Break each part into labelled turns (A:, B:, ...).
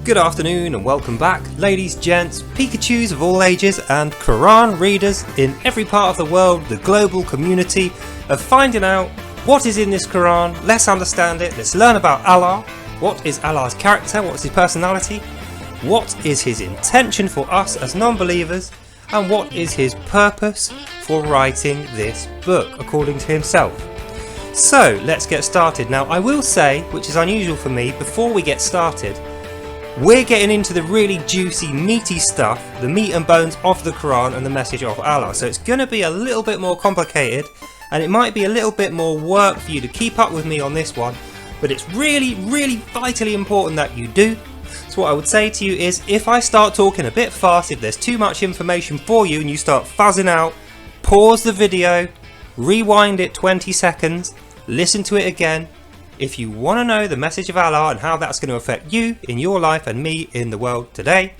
A: Good afternoon and welcome back, ladies, gents, Pikachus of all ages and Quran readers in every part of the world, the global community of finding out what is in this Quran. Let's understand it, let's learn about Allah. What is Allah's character, what's his personality, what is his intention for us as non-believers, and what is his purpose for writing this book according to himself. So let's get started. Now I will say, which is unusual for me, before we get started, we're getting into the really juicy, meaty stuff, the meat and bones of the Quran and the message of Allah. So it's going to be a little bit more complicated and it might be a little bit more work for you to keep up with me on this one, but it's really vitally important that you do. So what I would say to you is, if I start talking a bit fast, if there's too much information for you and you start fuzzing out, pause the video, rewind it 20 seconds, listen to it again. If you want to know the message of Allah and how that's going to affect you in your life and me in the world today,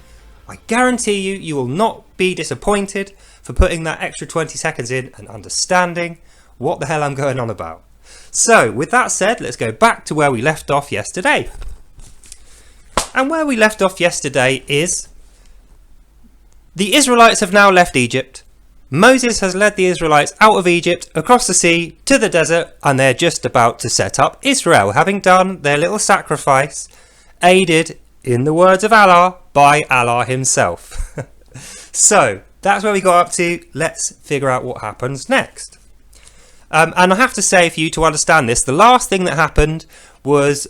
A: I guarantee you, you will not be disappointed for putting that extra 20 seconds in and understanding what the hell I'm going on about. So with that said, let's go back to where we left off yesterday. And where we left off yesterday is the Israelites have now left Egypt. Moses has led the Israelites out of Egypt, across the sea, to the desert, and they're just about to set up Israel, having done their little sacrifice, aided, in the words of Allah, by Allah himself. So, that's where we got up to. Let's figure out what happens next. And I have to say, for you to understand this, the last thing that happened was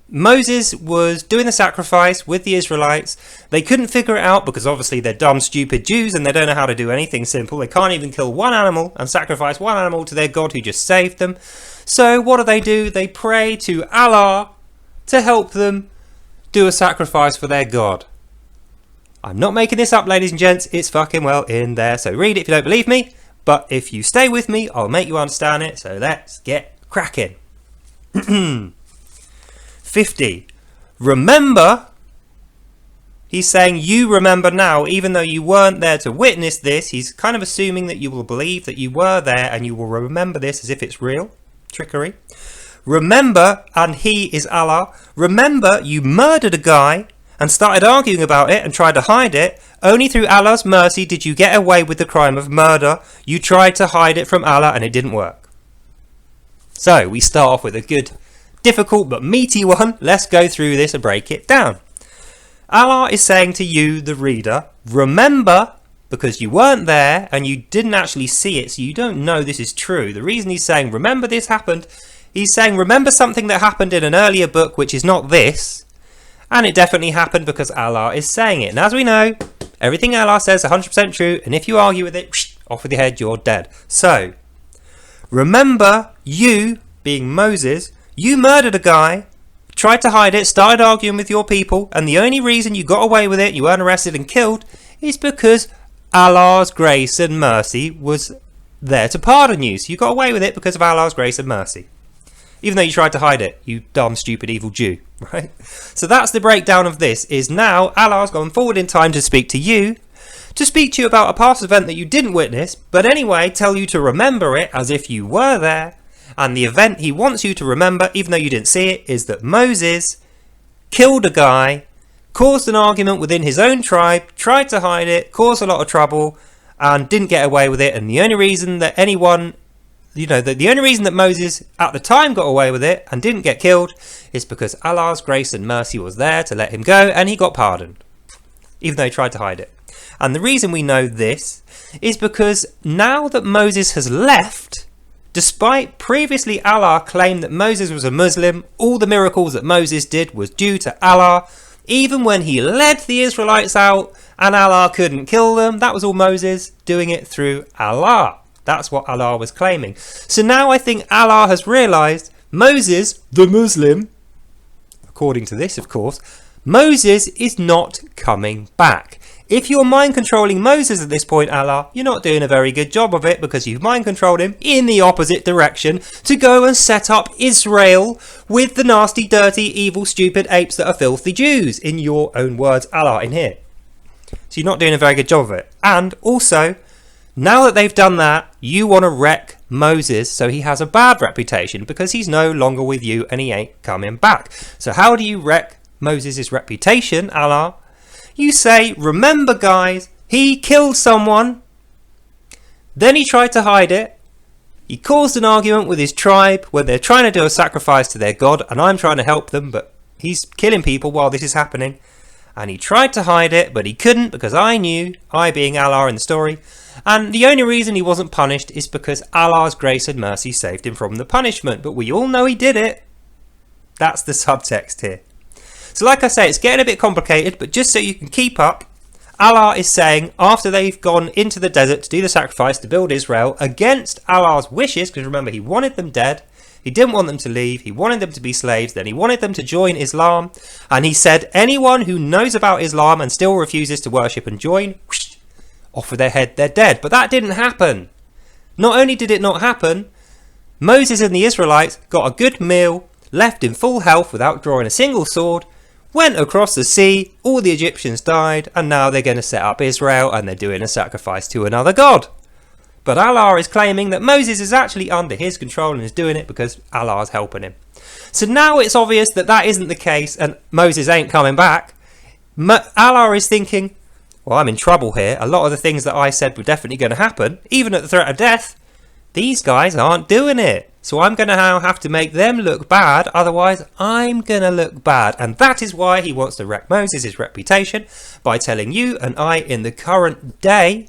A: Moses was doing the sacrifice with the Israelites. They couldn't figure it out because obviously they're dumb, stupid Jews and they don't know how to do anything simple. They can't even kill one animal and sacrifice one animal to their God who just saved them. So what do? They pray to Allah to help them do a sacrifice for their God. I'm not making this up, ladies and gents. It's fucking well in there. So read it if you don't believe me. But if you stay with me, I'll make you understand it. So let's get cracking. 50. Remember, he's saying you remember now, even though you weren't there to witness this. He's kind of assuming that you will believe that you were there and you will remember this as if it's real. Trickery. Remember, and he is Allah. Remember, you murdered a guy and started arguing about it and tried to hide it. Only through Allah's mercy did you get away with the crime of murder. You tried to hide it from Allah and it didn't work. So we start off with a good, difficult but meaty one. Let's go through this and break it down. Allah is saying to you, the reader, remember, because you weren't there and you didn't actually see it, so you don't know this is true. The reason he's saying remember this happened, he's saying remember something that happened in an earlier book which is not this, and it definitely happened because Allah is saying it. And as we know, everything Allah says is 100% true, and if you argue with it, off with your head, you're dead. So remember, you, being Moses, you murdered a guy, tried to hide it, started arguing with your people, and the only reason you got away with it, you weren't arrested and killed, is because Allah's grace and mercy was there to pardon you. So you got away with it because of Allah's grace and mercy. Even though you tried to hide it, you dumb, stupid, evil Jew, right? So that's the breakdown of this, is now Allah's gone forward in time to speak to you about a past event that you didn't witness, but anyway, tell you to remember it as if you were there. And the event he wants you to remember, even though you didn't see it, is that Moses killed a guy, caused an argument within his own tribe, tried to hide it, caused a lot of trouble, and didn't get away with it. And the only reason that the only reason that Moses at the time got away with it and didn't get killed is because Allah's grace and mercy was there to let him go, and he got pardoned, even though he tried to hide it. And the reason we know this is because now that Moses has left, despite previously Allah claimed that Moses was a Muslim, all the miracles that Moses did was due to Allah. Even when he led the Israelites out and Allah couldn't kill them, that was all Moses doing it through Allah. That's what Allah was claiming. So now I think Allah has realized Moses, the Muslim, according to this of course, Moses is not coming back. If you're mind controlling Moses at this point, Allah, you're not doing a very good job of it, because you've mind controlled him in the opposite direction to go and set up Israel with the nasty, dirty, evil, stupid apes that are filthy Jews, in your own words, Allah, in here. So you're not doing a very good job of it. And also, now that they've done that, you want to wreck Moses so he has a bad reputation because he's no longer with you and he ain't coming back. So how do you wreck Moses' reputation, Allah, you say, remember guys, he killed someone. Then he tried to hide it. He caused an argument with his tribe where they're trying to do a sacrifice to their God and I'm trying to help them, but he's killing people while this is happening. And he tried to hide it, but he couldn't because I knew, I being Allah in the story, and the only reason he wasn't punished is because Allah's grace and mercy saved him from the punishment. But we all know he did it. That's the subtext here. So like I say, it's getting a bit complicated, but just so you can keep up, Allah is saying after they've gone into the desert to do the sacrifice to build Israel against Allah's wishes, because remember he wanted them dead, he didn't want them to leave, he wanted them to be slaves, then he wanted them to join Islam, and he said anyone who knows about Islam and still refuses to worship and join, whoosh, off with their head, they're dead. But that didn't happen. Not only did it not happen, Moses and the Israelites got a good meal, left in full health without drawing a single sword, went across the sea, all the Egyptians died, and now they're going to set up Israel and they're doing a sacrifice to another god. But Allah is claiming that Moses is actually under his control and is doing it because Allah is helping him. So now it's obvious that that isn't the case and Moses ain't coming back. Allah is thinking, well, I'm in trouble here. A lot of the things that I said were definitely going to happen, even at the threat of death, these guys aren't doing it. So I'm going to now have to make them look bad, otherwise I'm going to look bad. And that is why he wants to wreck Moses' reputation by telling you and I in the current day,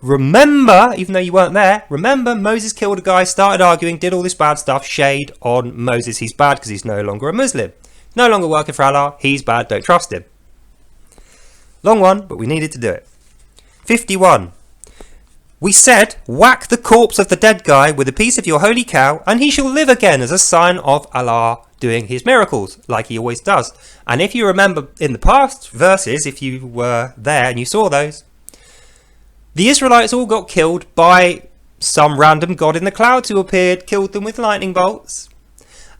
A: remember, even though you weren't there, remember Moses killed a guy, started arguing, did all this bad stuff, shade on Moses. He's bad because he's no longer a Muslim. No longer working for Allah, he's bad, don't trust him. Long one, but we needed to do it. 51. We said, whack the corpse of the dead guy with a piece of your holy cow, and he shall live again as a sign of Allah doing his miracles, like he always does. And if you remember in the past verses, if you were there and you saw those, the Israelites all got killed by some random god in the clouds who appeared, killed them with lightning bolts.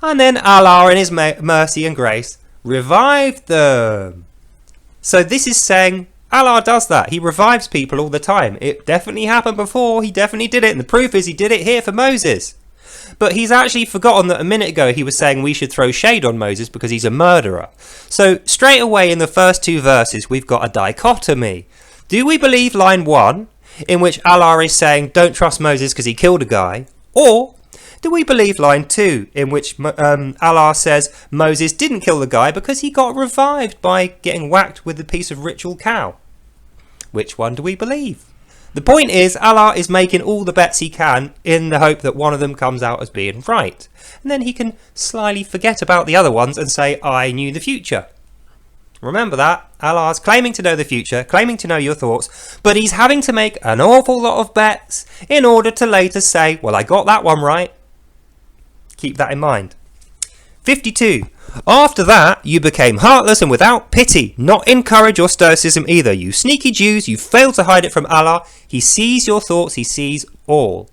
A: And then Allah in his mercy and grace revived them. So this is saying Allah does that. He revives people all the time. It definitely happened before. He definitely did it. And the proof is he did it here for Moses. But he's actually forgotten that a minute ago he was saying we should throw shade on Moses because he's a murderer. So straight away in the first two verses we've got a dichotomy. Do we believe line 1 in which Allah is saying don't trust Moses because he killed a guy? Or do we believe line 2 in which Allah says Moses didn't kill the guy because he got revived by getting whacked with a piece of ritual cow? Which one do we believe? The point is Allah is making all the bets he can in the hope that one of them comes out as being right. And then he can slyly forget about the other ones and say, I knew the future. Remember that. Allah's claiming to know the future, claiming to know your thoughts, but he's having to make an awful lot of bets in order to later say, well, I got that one right. Keep that in mind. 52. After that, you became heartless and without pity, not in courage or stoicism either. You sneaky Jews, you failed to hide it from Allah. He sees your thoughts, he sees all.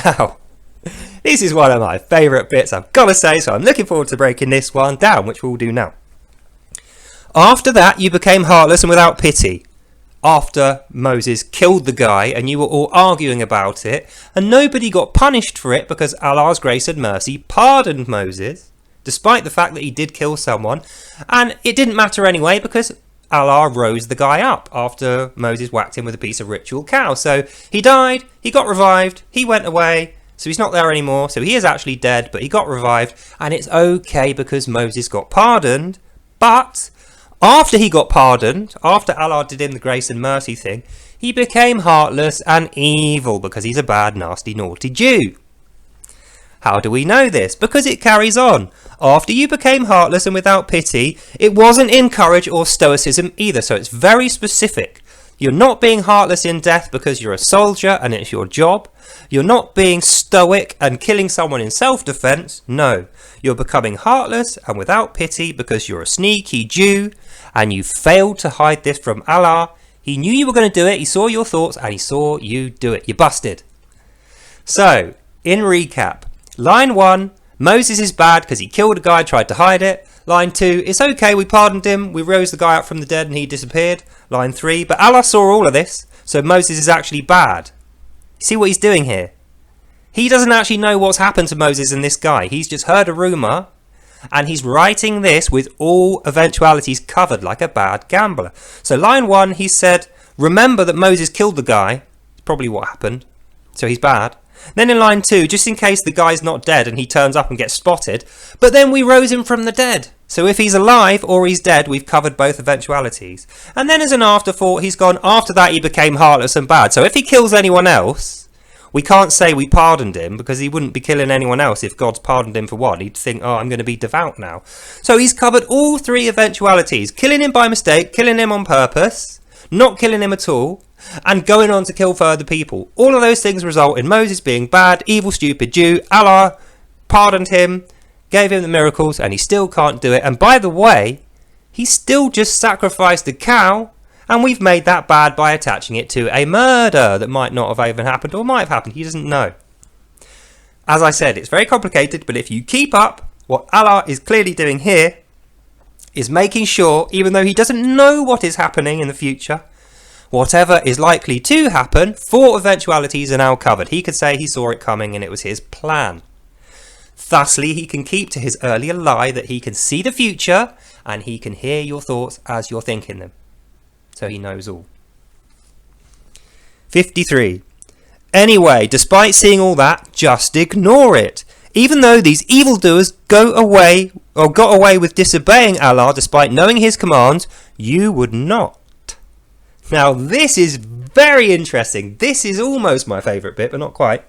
A: Now, this is one of my favourite bits, I've got to say, so I'm looking forward to breaking this one down, which we'll do now. After that, you became heartless and without pity. After Moses killed the guy and you were all arguing about it, and nobody got punished for it because Allah's grace and mercy pardoned Moses, despite the fact that he did kill someone, and it didn't matter anyway because Allah rose the guy up after Moses whacked him with a piece of ritual cow. So he died, he got revived, he went away, so he's not there anymore, so he is actually dead, but he got revived, and it's okay because Moses got pardoned. But after he got pardoned, after Allah did him the grace and mercy thing, he became heartless and evil because he's a bad, nasty, naughty Jew. How do we know this? Because it carries on. After you became heartless and without pity, it wasn't in courage or stoicism either, so it's very specific. You're not being heartless in death because you're a soldier and it's your job. You're not being stoic and killing someone in self-defense. No, you're becoming heartless and without pity because you're a sneaky Jew and you failed to hide this from Allah. He knew you were going to do it. He saw your thoughts and he saw you do it. You busted. So, in recap, line 1, Moses is bad because he killed a guy, tried to hide it. Line 2, it's okay, we pardoned him, we rose the guy up from the dead and he disappeared. Line 3, but Allah saw all of this, so Moses is actually bad. See what he's doing here? He doesn't actually know what's happened to Moses and this guy. He's just heard a rumour, And he's writing this with all eventualities covered like a bad gambler. So line 1, he said, remember that Moses killed the guy. It's probably what happened. So he's bad. Then in line 2, just in case the guy's not dead and he turns up and gets spotted, but then we rose him from the dead. So if he's alive or he's dead, we've covered both eventualities. And then as an afterthought, he's gone, after that he became heartless and bad. So if he kills anyone else, we can't say we pardoned him, because he wouldn't be killing anyone else if God's pardoned him for one. He'd think, oh, I'm going to be devout now. So he's covered all 3 eventualities. Killing him by mistake, killing him on purpose, not killing him at all, and going on to kill further people. All of those things result in Moses being bad, evil, stupid Jew. Allah pardoned him, gave him the miracles, and he still can't do it. And by the way, he still just sacrificed a cow, and we've made that bad by attaching it to a murder that might not have even happened, or might have happened. He doesn't know. As I said, it's very complicated, but if you keep up, what Allah is clearly doing here is making sure, even though he doesn't know what is happening in the future, whatever is likely to happen, 4 eventualities are now covered. He could say he saw it coming and it was his plan. Thusly, he can keep to his earlier lie that he can see the future and he can hear your thoughts as you're thinking them. So he knows all. 53. Anyway, despite seeing all that, just ignore it. Even though these evildoers got away with disobeying Allah despite knowing his commands, you would not. Now this is very interesting. This is almost my favourite bit, but not quite.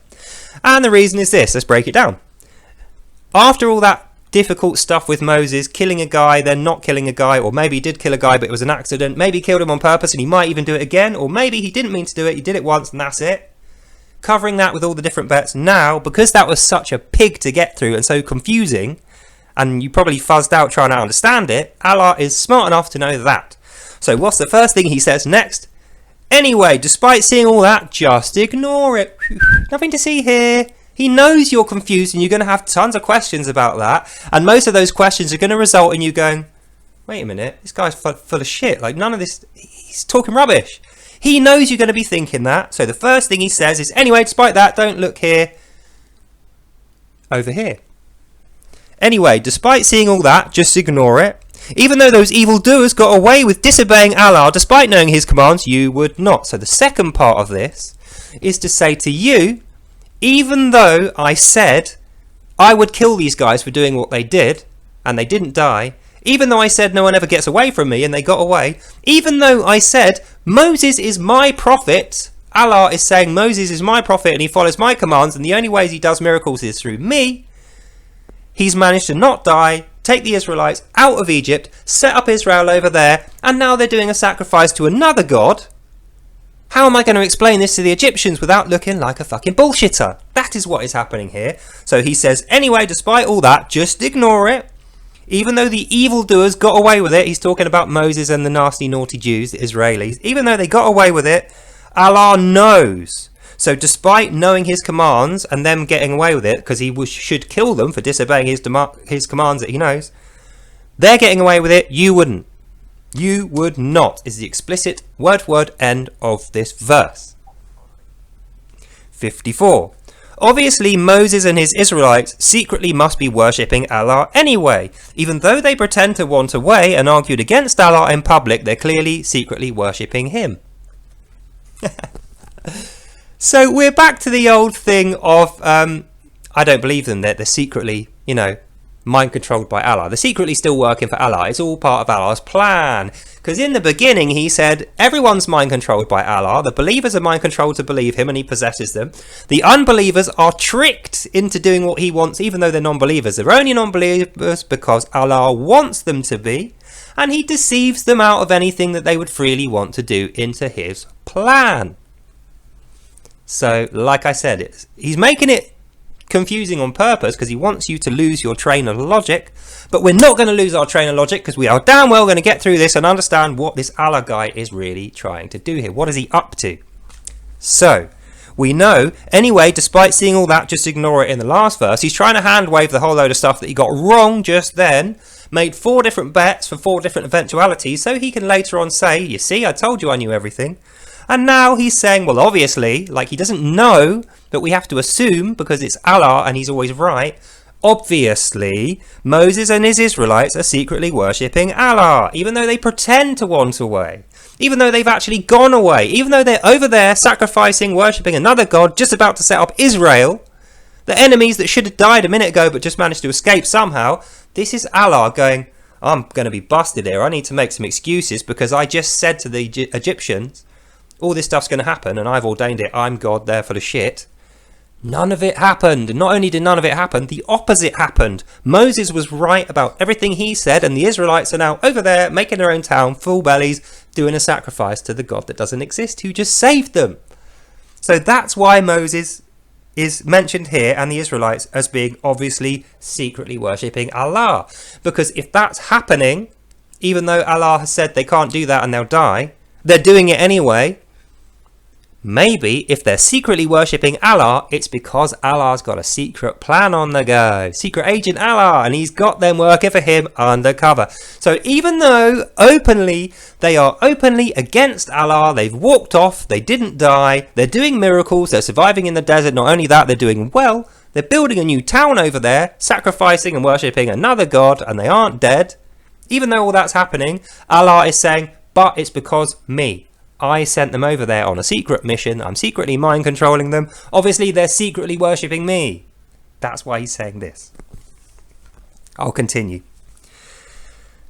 A: And the reason is this. Let's break it down. After all that difficult stuff with Moses, killing a guy, then not killing a guy, or maybe he did kill a guy but it was an accident, maybe he killed him on purpose and he might even do it again, or maybe he didn't mean to do it, he did it once and that's it. Covering that with all the different bets now, because that was such a pig to get through and so confusing, and you probably fuzzed out trying to understand it, Allah is smart enough to know that. So what's the first thing he says next? Anyway, despite seeing all that, just ignore it. Nothing to see here. He knows you're confused and you're going to have tons of questions about that. And most of those questions are going to result in you going, wait a minute, this guy's full of shit. Like none of this, he's talking rubbish. He knows you're going to be thinking that. So the first thing he says is, anyway, despite that, don't look here. Over here. Anyway, despite seeing all that, just ignore it. Even though those evildoers got away with disobeying Allah despite knowing his commands, you would not. So the second part of this is to say to you, even though I said I would kill these guys for doing what they did, and they didn't die, even though I said no one ever gets away from me and they got away, even though I said Moses is my prophet, Allah is saying Moses is my prophet and he follows my commands and the only ways he does miracles is through me, he's managed to not die, take the Israelites out of Egypt, set up Israel over there, and now they're doing a sacrifice to another god. How am I going to explain this to the Egyptians without looking like a fucking bullshitter? That is what is happening here. So he says, anyway, despite all that, just ignore it. Even though the evildoers got away with it, he's talking about Moses and the nasty, naughty Jews, the Israelis. Even though they got away with it, Allah knows. So despite knowing his commands and them getting away with it, because he should kill them for disobeying his commands that he knows, they're getting away with it, you wouldn't. You would not, is the explicit word-for-word end of this verse. 54. Obviously, Moses and his Israelites secretly must be worshipping Allah anyway. Even though they pretend to want away and argued against Allah in public, they're clearly secretly worshipping him. So we're back to the old thing of, I don't believe them, they're secretly, mind controlled by Allah. They're secretly still working for Allah. It's all part of Allah's plan. Because in the beginning he said everyone's mind controlled by Allah. The believers are mind controlled to believe him and he possesses them. The unbelievers are tricked into doing what he wants even though they're non-believers. They're only non-believers because Allah wants them to be, and he deceives them out of anything that they would freely want to do into his plan. So like I said, he's making it confusing on purpose because he wants you to lose your train of logic, but we're not going to lose our train of logic because we are damn well going to get through this and understand what this Allah guy is really trying to do here. What is he up to? So we know anyway, despite seeing all that, just ignore it in the last verse, he's trying to hand wave the whole load of stuff that he got wrong just then, made 4 different bets for 4 different eventualities so he can later on say, you see, I told you I knew everything. And now he's saying, well, obviously, like he doesn't know, but we have to assume because it's Allah and he's always right. obviously Moses and his Israelites are secretly worshipping Allah, even though they pretend to want away, even though they've actually gone away, even though they're over there sacrificing, worshipping another god, just about to set up Israel, the enemies that should have died a minute ago but just managed to escape somehow. This is Allah going, I'm going to be busted here. I need to make some excuses because I just said to the Egyptians, all this stuff's going to happen and I've ordained it. I'm God, they're full of shit. None of it happened. And not only did none of it happen, the opposite happened. Moses was right about everything he said, and the Israelites are now over there making their own town, full bellies, doing a sacrifice to the God that doesn't exist, who just saved them. So that's why Moses is mentioned here and the Israelites as being obviously secretly worshipping Allah. Because if that's happening, even though Allah has said they can't do that and they'll die, they're doing it anyway. Maybe if they're secretly worshipping Allah, it's because Allah's got a secret plan on the go. Secret agent Allah, and he's got them working for him undercover. So even though openly they are openly against Allah, they've walked off, they didn't die, they're doing miracles, they're surviving in the desert. Not only that, they're doing well. They're building a new town over there, sacrificing and worshipping another god, and they aren't dead. Even though all that's happening, Allah is saying, but it's because me. I sent them over there on a secret mission. I'm secretly mind controlling them. Obviously, they're secretly worshipping me. That's why he's saying this. I'll continue.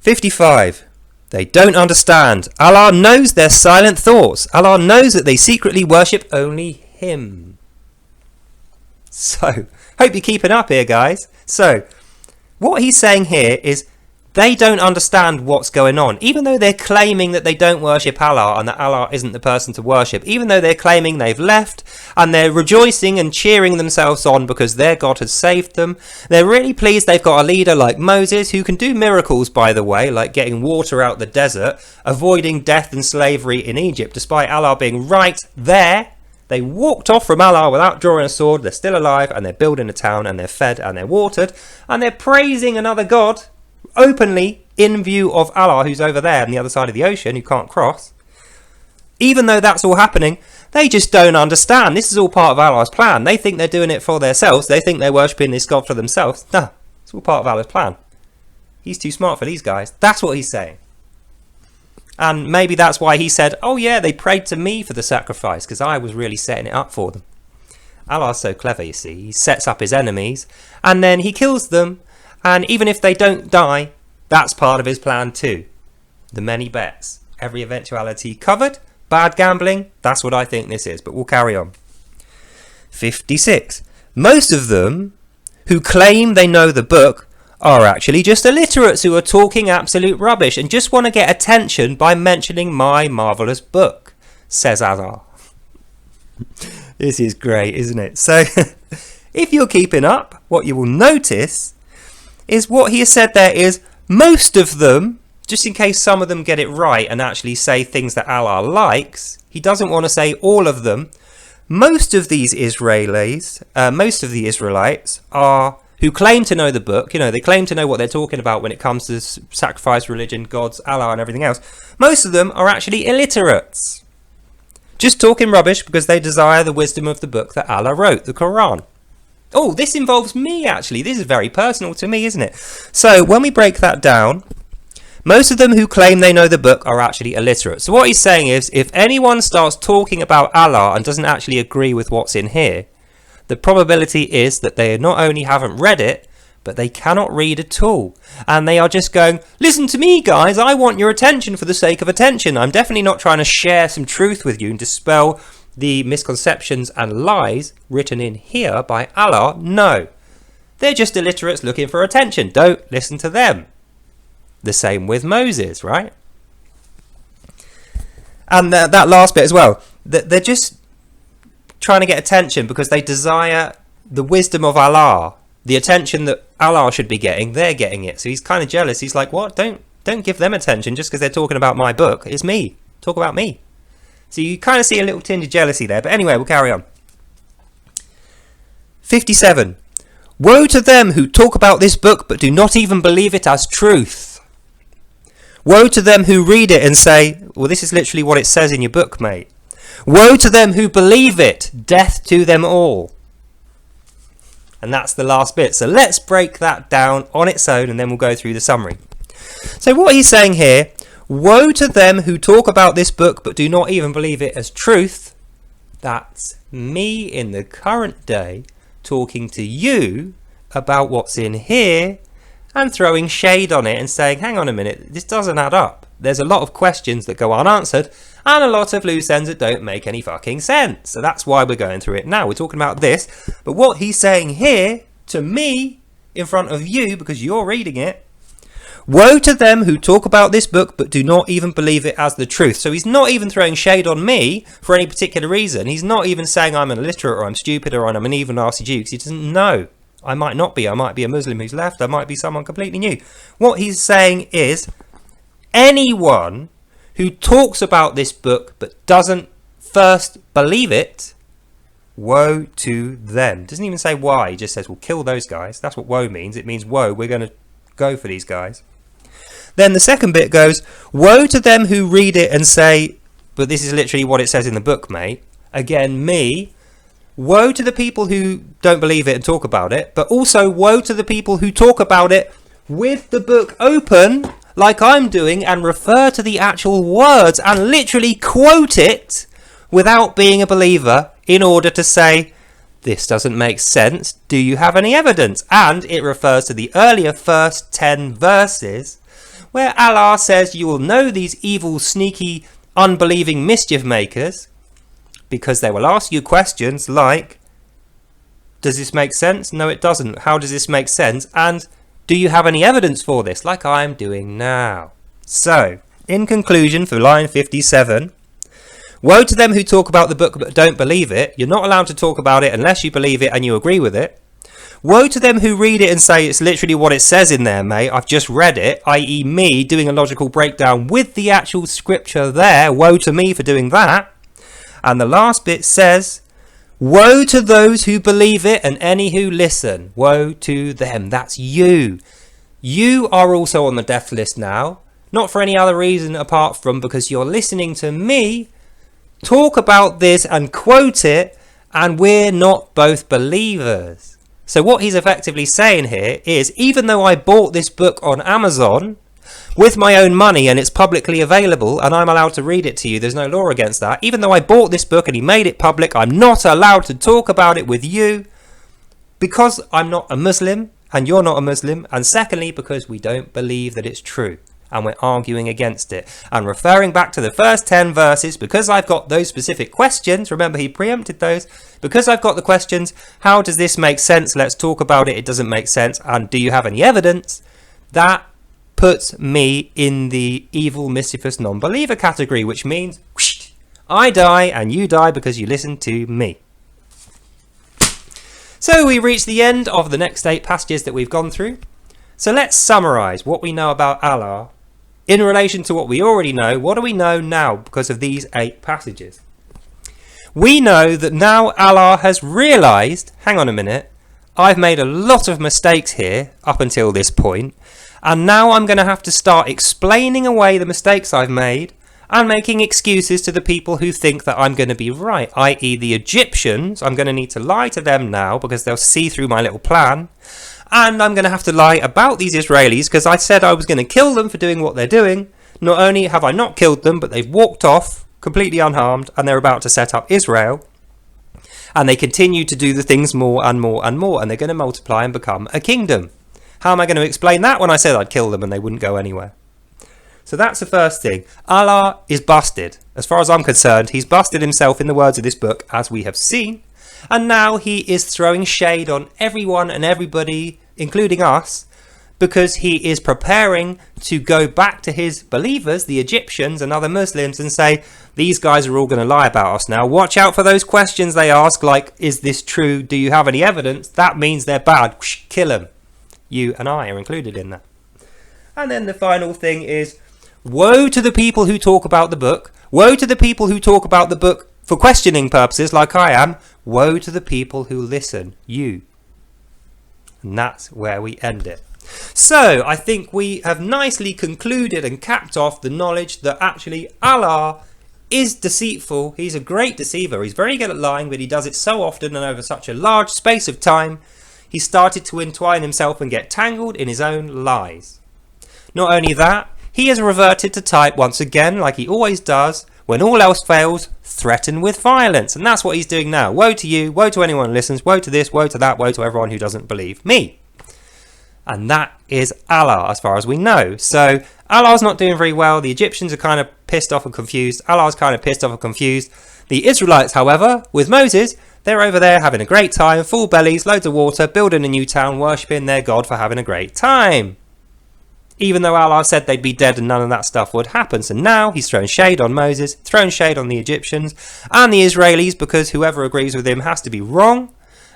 A: 55. They don't understand. Allah knows their silent thoughts. Allah knows that they secretly worship only him. So, hope you're keeping up here, guys. So, what he's saying here is they don't understand what's going on. Even though they're claiming that they don't worship Allah and that Allah isn't the person to worship, even though they're claiming they've left and they're rejoicing and cheering themselves on because their God has saved them, they're really pleased they've got a leader like Moses who can do miracles, by the way, like getting water out the desert, avoiding death and slavery in Egypt, despite Allah being right there. They walked off from Allah without drawing a sword. They're still alive and they're building a town and they're fed and they're watered and they're praising another God openly in view of Allah, who's over there on the other side of the ocean, who can't cross. Even though that's all happening, they just don't understand. This is all part of Allah's plan. They think they're doing it for themselves. They think they're worshipping this God for themselves. No, it's all part of Allah's plan. He's too smart for these guys. That's what he's saying. And maybe that's why he said, oh yeah, they prayed to me for the sacrifice because I was really setting it up for them. Allah's so clever, you see. He sets up his enemies and then he kills them. And even if they don't die, that's part of his plan too. The many bets. Every eventuality covered. Bad gambling. That's what I think this is. But we'll carry on. 56. Most of them who claim they know the book are actually just illiterates who are talking absolute rubbish and just want to get attention by mentioning my marvellous book, says Allah. This is great, isn't it? So, if you're keeping up, what you will notice is what he has said there is most of them, just in case some of them get it right and actually say things that Allah likes, he doesn't want to say all of them. Most of these Israelis, most of the Israelites are who claim to know the book, you know, they claim to know what they're talking about when it comes to sacrifice, religion, gods, Allah and everything else. Most of them are actually illiterates. Just talking rubbish because they desire the wisdom of the book that Allah wrote, the Quran. Oh, this involves me, actually. This is very personal to me, isn't it? So, when we break that down, most of them who claim they know the book are actually illiterate. So what he's saying is, if anyone starts talking about Allah and doesn't actually agree with what's in here, the probability is that they not only haven't read it, but they cannot read at all. And they are just going, listen to me, guys, I want your attention for the sake of attention. I'm definitely not trying to share some truth with you and dispel the misconceptions and lies written in here by Allah. No, they're just illiterates looking for attention. Don't listen to them. The same with Moses, right? And that last bit as well. They're just trying to get attention because they desire the wisdom of Allah, the attention that Allah should be getting. They're getting it, so he's kind of jealous. He's like, what? Don't give them attention just because they're talking about my book. It's me. Talk about me. So you kind of see a little tinge of jealousy there. But anyway, we'll carry on. 57. Woe to them who talk about this book but do not even believe it as truth. Woe to them who read it and say, well, this is literally what it says in your book, mate. Woe to them who believe it. Death to them all. And that's the last bit. So let's break that down on its own and then we'll go through the summary. So what he's saying here, woe to them who talk about this book but do not even believe it as truth. That's me in the current day talking to you about what's in here and throwing shade on it and saying, hang on a minute, this doesn't add up. There's a lot of questions that go unanswered and a lot of loose ends that don't make any fucking sense. So that's why we're going through it now. We're talking about this. But what he's saying here to me in front of you, because you're reading it, woe to them who talk about this book but do not even believe it as the truth. So he's not even throwing shade on me for any particular reason. He's not even saying I'm an illiterate or I'm stupid or I'm an evil nasty Jew, because he doesn't know. I might not be. I might be a Muslim who's left. I might be someone completely new. What he's saying is anyone who talks about this book but doesn't first believe it, woe to them. Doesn't even say why. He just says, well, kill those guys. That's what woe means. It means, woe, we're going to go for these guys. Then the second bit goes, woe to them who read it and say, but this is literally what it says in the book, mate. Again, me. Woe to the people who don't believe it and talk about it, but also woe to the people who talk about it with the book open, like I'm doing, and refer to the actual words and literally quote it without being a believer in order to say, this doesn't make sense. Do you have any evidence? And it refers to the earlier first 10 verses where Allah says you will know these evil, sneaky, unbelieving mischief makers because they will ask you questions like, does this make sense? No, it doesn't. How does this make sense? And do you have any evidence for this, like I'm doing now? So, in conclusion, for line 57, woe to them who talk about the book but don't believe it. You're not allowed to talk about it unless you believe it and you agree with it. Woe to them who read it and say it's literally what it says in there, mate. I've just read it, i.e. me doing a logical breakdown with the actual scripture there. Woe to me for doing that. And the last bit says, woe to those who believe it and any who listen. Woe to them. That's you. You are also on the death list now. Not for any other reason apart from because you're listening to me talk about this and quote it, and we're not both believers. So what he's effectively saying here is, even though I bought this book on Amazon with my own money and it's publicly available and I'm allowed to read it to you, there's no law against that. Even though I bought this book and he made it public, I'm not allowed to talk about it with you because I'm not a Muslim and you're not a Muslim, and secondly because we don't believe that it's true and we're arguing against it. And referring back to the first 10 verses, because I've got those specific questions, remember he preempted those, because I've got the questions, how does this make sense? Let's talk about it. It doesn't make sense. And do you have any evidence? That puts me in the evil, mischievous non-believer category, which means whoosh, I die and you die because you listen to me. So we reach the end of the next 8 passages that we've gone through. So let's summarize what we know about Allah in relation to what we already know. What do we know now because of these 8 passages? We know that now Allah has realized, hang on a minute, I've made a lot of mistakes here up until this point, and now I'm going to have to start explaining away the mistakes I've made and making excuses to the people who think that I'm going to be right, i.e. the Egyptians. I'm going to need to lie to them now because they'll see through my little plan. And I'm going to have to lie about these Israelis because I said I was going to kill them for doing what they're doing. Not only have I not killed them, but they've walked off completely unharmed and they're about to set up Israel. And they continue to do the things more and more and more, and they're going to multiply and become a kingdom. How am I going to explain that when I said I'd kill them and they wouldn't go anywhere? So that's the first thing. Allah is busted. As far as I'm concerned, he's busted himself in the words of this book, as we have seen. And now he is throwing shade on everyone and everybody, including us, because he is preparing to go back to his believers, the Egyptians and other Muslims, and say, these guys are all going to lie about us now. Watch out for those questions they ask, like, is this true? Do you have any evidence? That means they're bad. Kill them. You and I are included in that. And then the final thing is, woe to the people who talk about the book. Woe to the people who talk about the book for questioning purposes, like I am. Woe to the people who listen, you. And that's where we end it. So I think we have nicely concluded and capped off the knowledge that actually Allah is deceitful. He's a great deceiver. He's very good at lying, but he does it so often and over such a large space of time. he started to entwine himself and get tangled in his own lies. Not only that, he has reverted to type once again, like he always does. When all else fails, threaten with violence. And that's what he's doing now. Woe to you, woe to anyone who listens, woe to this, woe to that, woe to everyone who doesn't believe me. And that is Allah, as far as we know. So Allah's not doing very well. The Egyptians are kind of pissed off and confused. Allah's kind of pissed off and confused. The Israelites, however, with Moses, they're over there having a great time, full bellies, loads of water, building a new town, worshipping their God for having a great time. Even though Allah said they'd be dead and none of that stuff would happen. So now he's thrown shade on Moses, thrown shade on the Egyptians and the Israelis, because whoever agrees with him has to be wrong.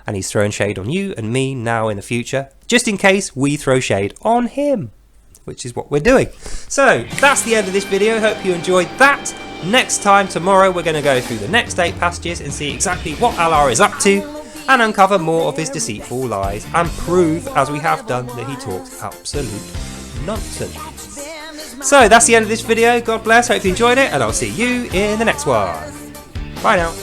A: And he's thrown shade on you and me now in the future, just in case we throw shade on him, which is what we're doing. So that's the end of this video. Hope you enjoyed that. Next time, tomorrow, we're going to go through the next 8 passages and see exactly what Allah is up to and uncover more of his deceitful lies and prove, as we have done, that he talks absolute nonsense. So that's the end of this video. God bless. Hope you enjoyed it, and I'll see you in the next one. Bye now.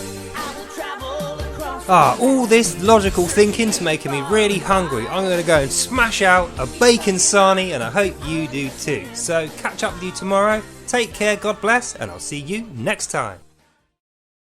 A: All this logical thinking's making me really hungry. I'm going to go and smash out a bacon sarnie, and I hope you do too. So catch up with you tomorrow. Take care, God bless, and I'll see you next time.